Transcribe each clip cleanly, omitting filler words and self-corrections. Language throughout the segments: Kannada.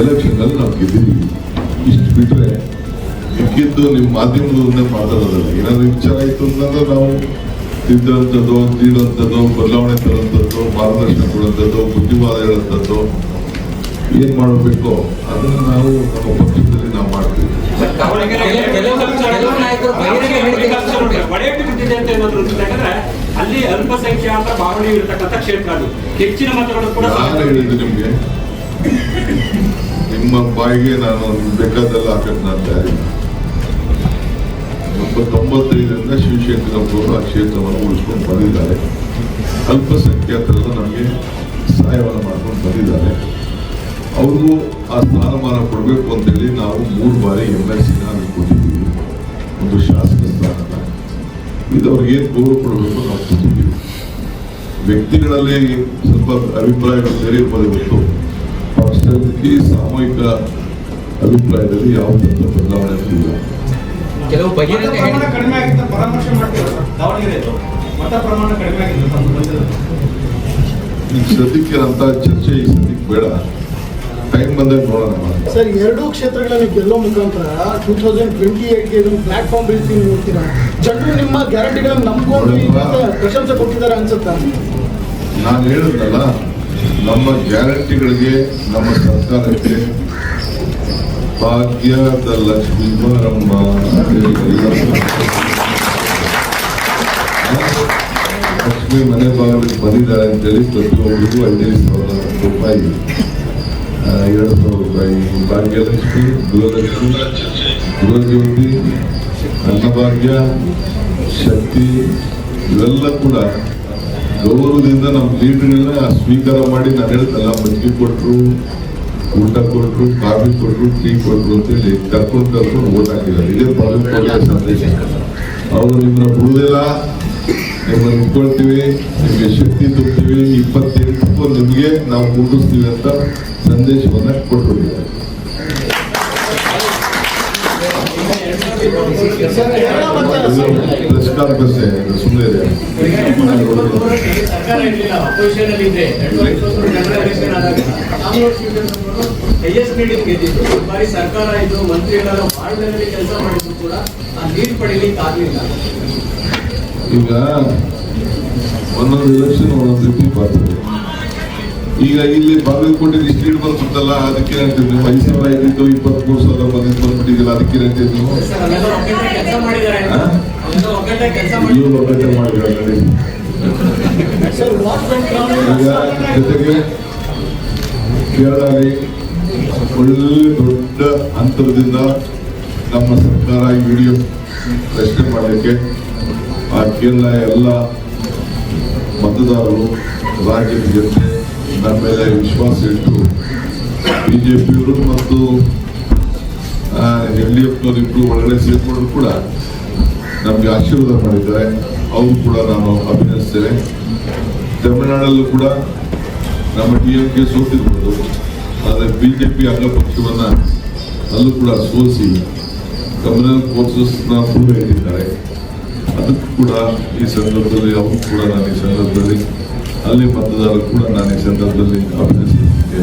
ಎಲೆಕ್ಷನ್ನಲ್ಲಿ ನಾವು ಗೆದ್ದಿದ್ದೀವಿ. ಇಷ್ಟು ಬಿಟ್ಟರೆ ಮಿಕ್ಕಿದ್ದು ನಿಮ್ಮ ಮಾಧ್ಯಮದಲ್ಲೇ ಮಾತಾಡೋದಲ್ಲ. ಏನಾದರೂ ವಿಚಾರ ಆಯಿತು ಅಂತಂದ್ರೆ ನಾವು ತಿದ್ದಂಥದ್ದು ತೀಡುವಂಥದ್ದು ಬದಲಾವಣೆ ತರುವಂಥದ್ದು ಮಾರ್ಗದರ್ಶನ ಕೊಡುವಂಥದ್ದು ಬುದ್ಧಿವಾದ ಹೇಳುವಂಥದ್ದು ಏನು ಮಾಡಬೇಕು ಅದನ್ನು ನಾವು ನಮ್ಮ ಪಕ್ಷದಲ್ಲಿ ನಾವು ಮಾಡ್ತೀವಿ. ಅಲ್ಲಿ ಅಲ್ಪಸಂಖ್ಯಾತ ಭಾವನೆ ಇರತಕ್ಕಂಥ ಕ್ಷೇತ್ರ ಅದು ಹೆಚ್ಚಿನ ಮತಗಳು ಕೂಡ. ನಾನು ಹೇಳಿದ್ದು ನಿಮಗೆ, ನಿಮ್ಮ ಬಾಯಿಗೆ ನಾನು ಬೇಕಾದೆಲ್ಲ ಹಾಕಕ್ಕೆ ನಾನು ತಯಾರಿ. 95ರಿಂದ ಶಿವಶಂಕರಪ್ಪವರು ಆ ಕ್ಷೇತ್ರವನ್ನು ಉಳಿಸ್ಕೊಂಡು ಬಂದಿದ್ದಾರೆ. ಅಲ್ಪಸಂಖ್ಯಾತರೆಲ್ಲ ನಮಗೆ ಸಹಾಯವನ್ನು ಮಾಡ್ಕೊಂಡು ಬಂದಿದ್ದಾರೆ. ಅವ್ರಿಗೂ ಆ ಸ್ಥಾನಮಾನ ಕೊಡಬೇಕು ಅಂತೇಳಿ ನಾವು 3 ಬಾರಿ MLC ಕೊಟ್ಟಿದ್ದೀವಿ, ಒಂದು ಶಾಸಕ ಸ್ಥಾನನ. ಇದು ಅವ್ರಿಗೆ ಏನು ಗೌರವ ಕೊಡಬೇಕು ನಾವು ಕೊಟ್ಟಿದ್ದೀವಿ. ವ್ಯಕ್ತಿಗಳಲ್ಲಿ ಸ್ವಲ್ಪ ಅಭಿಪ್ರಾಯಗಳು ಬೇರೆ ಇರ್ಬೋದು ಹೊರತು ಪಕ್ಷದಲ್ಲಿ ಸಾಮೂಹಿಕ ಅಭಿಪ್ರಾಯದಲ್ಲಿ ಯಾವುದೇ ಬದಲಾವಣೆ ಇಲ್ಲ. ಕೆಲವು ಕಡಿಮೆ ಆಗಿದ್ದ ಪರಾಮರ್ಶೆ ಮಾಡ್ತೀವಿ. ದಾವಣಗೆರೆ ಮತ ಪ್ರಮಾಣ ಕಡಿಮೆ ಆಗಿದ್ದು ಈಗ ಸದ್ಯಕ್ಕೆ ಅಂತ ಚರ್ಚೆ ಈ ಸದ್ಯಕ್ಕೆ ಬೇಡ, ಟೈಮ್ ಬಂದಾಗ ನೋಡೋಣ. ಸರ್, 2 ಕ್ಷೇತ್ರಗಳಲ್ಲಿ ಗೆಲ್ಲೋ ಮುಖಾಂತರ 2028ಗೆ ಇದೊಂದು ಪ್ಲಾಟ್ಫಾರ್ಮ್ ರೀತಿ ನೋಡ್ತೀರಾ? ಜನರು ನಿಮ್ಮ ಗ್ಯಾರಂಟಿಗಳನ್ನು ನಂಬ್ಕೊಂಡು ಪ್ರಶಂಸೆ ಕೊಟ್ಟಿದ್ದಾರೆ ಅನ್ಸುತ್ತಾ? ನಾನು ಹೇಳಿದ್ನಲ್ಲ, ನಮ್ಮ ಗ್ಯಾರಂಟಿಗಳಿಗೆ ನಮ್ಮ ಸರ್ಕಾರಕ್ಕೆ ಭಾಗ್ಯದ ಲಕ್ಷ್ಮೀ ಬಾರಮ್ಮ ಲಕ್ಷ್ಮಿ ಮನೆ ಬಾಗಿಲಿಗೆ ಬಂದಿದ್ದಾರೆ ಅಂತೇಳಿ ಪ್ರತಿಯೊಬ್ಬರಿಗೂ 15,000 ರೂಪಾಯಿ, 2,000 ರೂಪಾಯಿ ಭಾಗ್ಯಲಕ್ಷ್ಮಿ, ಗೃಹಲಕ್ಷ್ಮಿ, ಗೃಹಜ್ಯೋತಿ, ಅನ್ನಭಾಗ್ಯ, ಶಕ್ತಿ ಇವೆಲ್ಲ ಕೂಡ ಗೌರವದಿಂದ ನಮ್ಮ ಲೀಡರ್ಗಳನ್ನ ಸ್ವೀಕಾರ ಮಾಡಿ. ನಾನು ಹೇಳ್ತಲ್ಲ, ಮಜ್ಜಿಗೆ ಕೊಟ್ಟರು, ಊಟ ಕೊಟ್ಟರು, ಕಾಫಿ ಕೊಟ್ಟರು, ಟೀ ಕೊಟ್ಟರು ಅಂತೇಳಿ ಕರ್ಕೊಂಡು ಓಟ್ ಹಾಕಿದ್ದಾರೆ. ಇದೇ ಒಳ್ಳೆಯ ಸಂದೇಶ. ಅವರು ನಿಮ್ಮನ್ನ ಬಿಡುವುದಿಲ್ಲ, ನಿಮ್ಮನ್ನು ಇಟ್ಕೊಳ್ತೀವಿ, ನಿಮಗೆ ಶಕ್ತಿ ತುಂಬ್ತೀವಿ, 28ಕ್ಕೂ ನಿಮಗೆ ನಾವು ಮುಗಿಸ್ತೀವಿ ಅಂತ ಸಂದೇಶವನ್ನ ಕೊಟ್ಟಿದ್ದಾರೆ. ಪ್ರೆಸ್ ಕಾನ್ಫರೆನ್ಸ್ ಸುಮ್ಮನೆ ಇದೆ. ಸರ್ಕಾರ ಇದು ಮಂತ್ರಿಗಳ ವಾರ್ಡ್ನಲ್ಲಿ ಕೆಲಸ ಮಾಡಿದ್ರು ಕೂಡ ಆ ಲೀಡ್ ಪಡೀಲಿಕ್ಕೆ ಆಗಲಿಲ್ಲ. ಈಗ ಒಂದೊಂದು ಎಲೆಕ್ಷನ್ ಒಂದೊಂದು ರೀತಿ ಬರ್ತದೆ. ಈಗ ಇಲ್ಲಿ ಬಾಗಲಕೋಟೆಗೆ ಇಷ್ಟು ಲೀಡ್ ಬಂತಲ್ಲ, ಅದಕ್ಕೆ ಹೇಳ್ತೀವಿ ನೀವು 5,000 ಇದ್ದಿದ್ದು 23,000 ಬಂದ್ಬಿಟ್ಟಿದ್ದಿಲ್ಲ, ಅದಕ್ಕೆ ಹೇಳ್ತೀವಿ ನೀವು ಒಗ್ಗಟ್ಟೆ ಮಾಡಿದ್ದಾರೆ. ಈಗ ಜೊತೆಗೆ ಕೇರಳದಲ್ಲಿ ಒಳ್ಳೆ ದೊಡ್ಡ ಅಂತರದಿಂದ ನಮ್ಮ ಸರ್ಕಾರ ವಿಡಿಯೋ ರಚನೆ ಮಾಡಲಿಕ್ಕೆ ಆ ಕೇರಳ ಎಲ್ಲ ಮತದಾರರು, ರಾಜ್ಯದ ಜನತೆ ನಮ್ಮ ಮೇಲೆ ವಿಶ್ವಾಸ ಇಟ್ಟು ಬಿಜೆಪಿಯವರು ಮತ್ತು LDFನವರು ಇಬ್ಬರು ಒಳಗಡೆ ಸೇರ್ಕೊಂಡ್ರು ಕೂಡ ನಮಗೆ ಆಶೀರ್ವಾದ ಮಾಡಿದ್ದಾರೆ. ಅವರು ಕೂಡ ನಾನು ಅಭಿನಂದಿಸ್ತೇನೆ. ತಮಿಳುನಾಡಲ್ಲೂ ಕೂಡ ನಮ್ಮ DMK ಸೋತಿರ್ಬೋದು, ಆದರೆ ಬಿಜೆಪಿ ಅಂಗಪಕ್ಷವನ್ನ ಅಲ್ಲೂ ಕೂಡ ಸೋಲಿಸಿ ಕಮ್ಯುನಲ್ ಫೋರ್ಸಸ್ನ ದೂರ ಇಟ್ಟಿದ್ದಾರೆ. ಅದಕ್ಕೂ ಕೂಡ ಈ ಸಂದರ್ಭದಲ್ಲಿ ಅವರು ಕೂಡ ನಾನು ಈ ಸಂದರ್ಭದಲ್ಲಿ ಅಲ್ಲಿ ಮತದಾರರು ಕೂಡ ನಾನು ಈ ಸಂದರ್ಭದಲ್ಲಿ ಅಭಿನಂದಿಸಲಿಕ್ಕೆ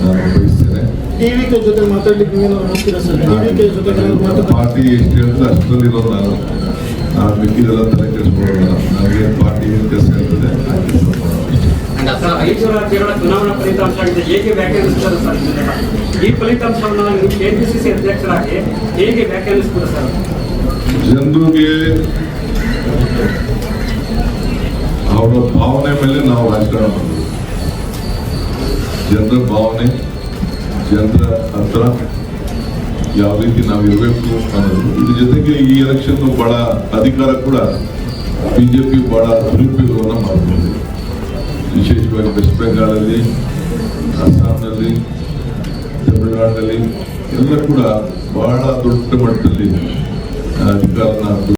ನಾನು ಬಯಸ್ತೇನೆ. ಜೊತೆ ಮಾತಾಡ್ಲಿಕ್ಕೆ ಪಾರ್ಟಿ ಎಷ್ಟು ಹೇಳಿದ್ರೆ ಅಷ್ಟರಲ್ಲಿರೋದು ನಾನು ಮಿಕ್ಕಿದೆಲ್ಲ ತಲೆ ಕೆಡಿಸ್ಕೊಳ್ಳೋಣ. ನನಗೆ ಪಾರ್ಟಿ ಏನು ಕೆಲಸ ಹೇಳ್ತದೆ ಕೇರಳ ಚುನಾವಣಾ ಫಲಿತಾಂಶ ಹೇಗೆ ವ್ಯಾಖ್ಯಾನಿಸ್ತಾರೆ ಸರ್? ಈ ಫಲಿತಾಂಶವನ್ನು KPCC ಅಧ್ಯಕ್ಷರಾಗಿ ಹೇಗೆ ವ್ಯಾಖ್ಯಾನಿಸ್ತಾರೆ ಸರ್? ಜನರಿಗೆ ಅವರ ಭಾವನೆ ಮೇಲೆ ನಾವು ರಾಜಕಾರಣ ಮಾಡ್ತೀವಿ. ಜನರ ಭಾವನೆ, ಜನರ ಹತ್ರ ಯಾವ ರೀತಿ ನಾವು ಇರಬೇಕು ಅನ್ನೋದು. ಇದ್ರ ಜೊತೆಗೆ ಈ ಎಲೆಕ್ಷನ್ ಬಹಳ ಅಧಿಕಾರ ಕೂಡ ಬಿಜೆಪಿ ಬಹಳ ದುರುಪಯೋಗವನ್ನು ಮಾಡ್ಕೊಂಡಿದೆ. ವಿಶೇಷವಾಗಿ ವೆಸ್ಟ್ ಬೆಂಗಾಳಲ್ಲಿ, ಅಸ್ಸಾಂನಲ್ಲಿ, ತಮಿಳುನಾಡಿನಲ್ಲಿ ಎಲ್ಲ ಕೂಡ ಬಹಳ ದೊಡ್ಡ ಮಟ್ಟದಲ್ಲಿ ಅಧಿಕಾರನ